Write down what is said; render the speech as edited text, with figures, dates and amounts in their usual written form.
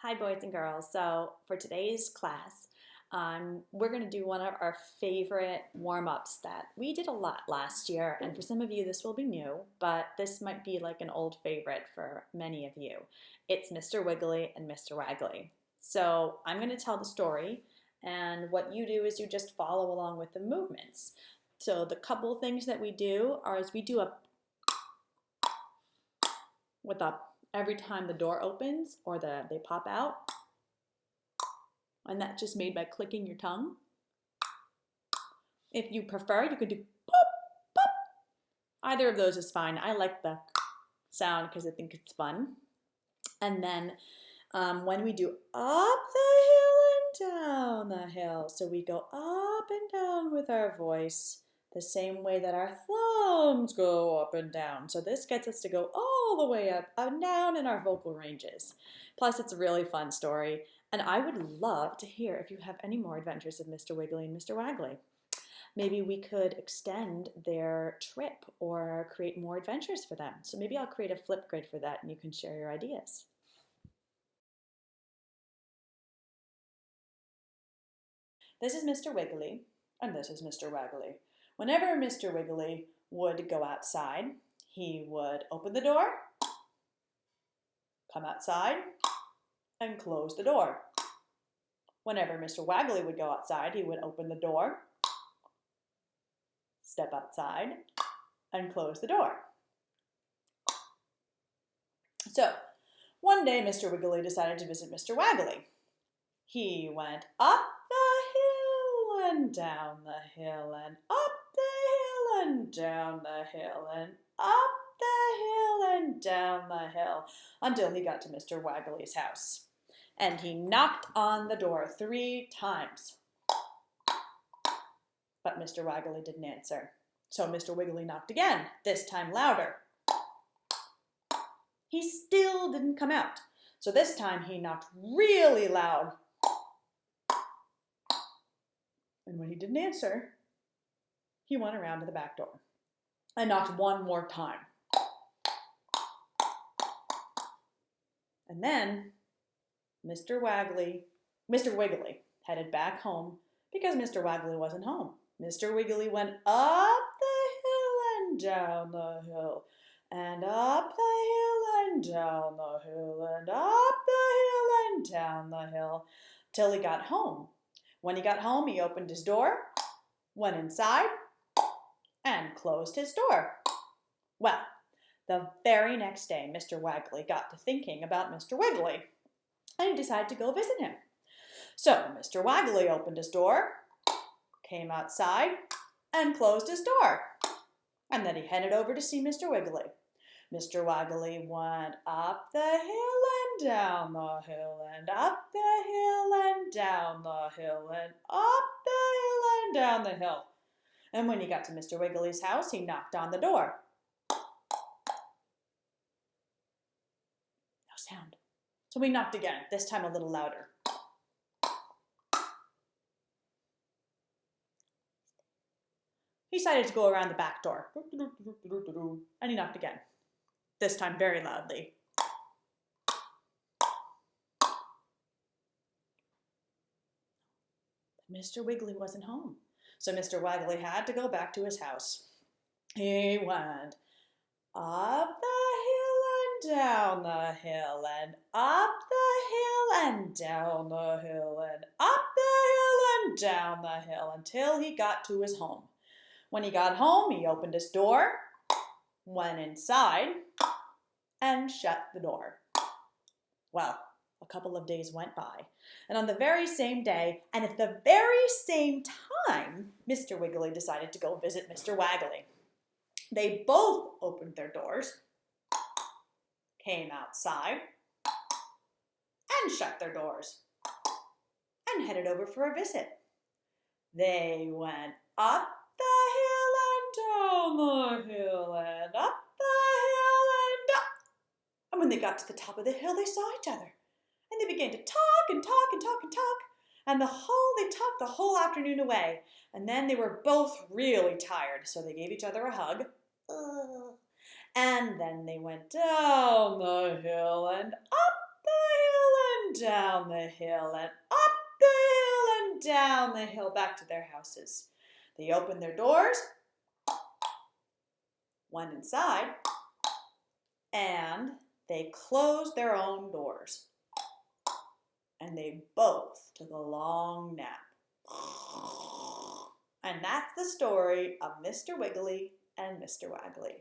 Hi, boys and girls. So for today's class, we're going to do one of our favorite warm-ups that we did a lot last year. And for some of you, this will be new, but this might be like an old favorite for many of you. It's Mr. Wiggly and Mr. Waggly. So I'm going to tell the story, and what you do is you just follow along with the movements. So the couple things that we do is we do a with a every time the door opens or they pop out, and that's just made by clicking your tongue. If you prefer, you could do pop, pop. Either of those is fine. I like the sound because I think it's fun. And then when we do up the hill and down the hill, so we go up and down with our voice the same way that our thumbs go up and down. So this gets us to go all the way up and down in our vocal ranges. Plus, it's a really fun story. And I would love to hear if you have any more adventures of Mr. Wiggly and Mr. Waggly. Maybe we could extend their trip or create more adventures for them. So maybe I'll create a flip grid for that and you can share your ideas. This is Mr. Wiggly and this is Mr. Waggly. Whenever Mr. Wiggly would go outside, he would open the door, come outside, and close the door. Whenever Mr. Waggly would go outside, he would open the door, step outside, and close the door. So, one day Mr. Wiggly decided to visit Mr. Waggly. He went up the hill and down the hill and up the hill and down the hill and up the hill and down the hill until he got to Mr. Waggly's house. And he knocked on the door 3 times. But Mr. Waggly didn't answer. So Mr. Wiggly knocked again, this time louder. He still didn't come out. So this time he knocked really loud. And when he didn't answer, he went around to the back door and knocked one more time. And then Mr. Wiggly headed back home because Mr. Waggly wasn't home. Mr. Wiggly went up the hill and down the hill and up the hill and down the hill and up the hill and down the hill till he got home. When he got home, he opened his door, went inside, and closed his door. Well, the very next day, Mr. Waggly got to thinking about Mr. Wiggly, and he decided to go visit him. So Mr. Waggly opened his door, came outside, and closed his door. And then he headed over to see Mr. Wiggly. Mr. Waggly went up the hill and down the hill and up the hill and down the hill and up the hill and down the hill. And when he got to Mr. Wiggly's house, he knocked on the door. No sound. So we knocked again, this time a little louder. He decided to go around the back door. And he knocked again, this time very loudly. Mr. Wiggly wasn't home, so Mr. Waggly had to go back to his house. He went up the hill and down the hill and up the hill and down the hill and up the hill and down the hill until he got to his home. When he got home, he opened his door, went inside, and shut the door. Well, a couple of days went by, and on the very same day, and at the very same time, Mr. Wiggly decided to go visit Mr. Waggly. They both opened their doors, came outside, and shut their doors, and headed over for a visit. They went up the hill and down the hill and up the hill and up. And when they got to the top of the hill, they saw each other. And they began to talk and talk and talk and talk. And they talked the whole afternoon away. And then they were both really tired, so they gave each other a hug. And then they went down the hill and up the hill and down the hill and up the hill and down the hill back to their houses. They opened their doors, went inside, and they closed their own doors. And they both took a long nap. And that's the story of Mr. Wiggly and Mr. Waggly.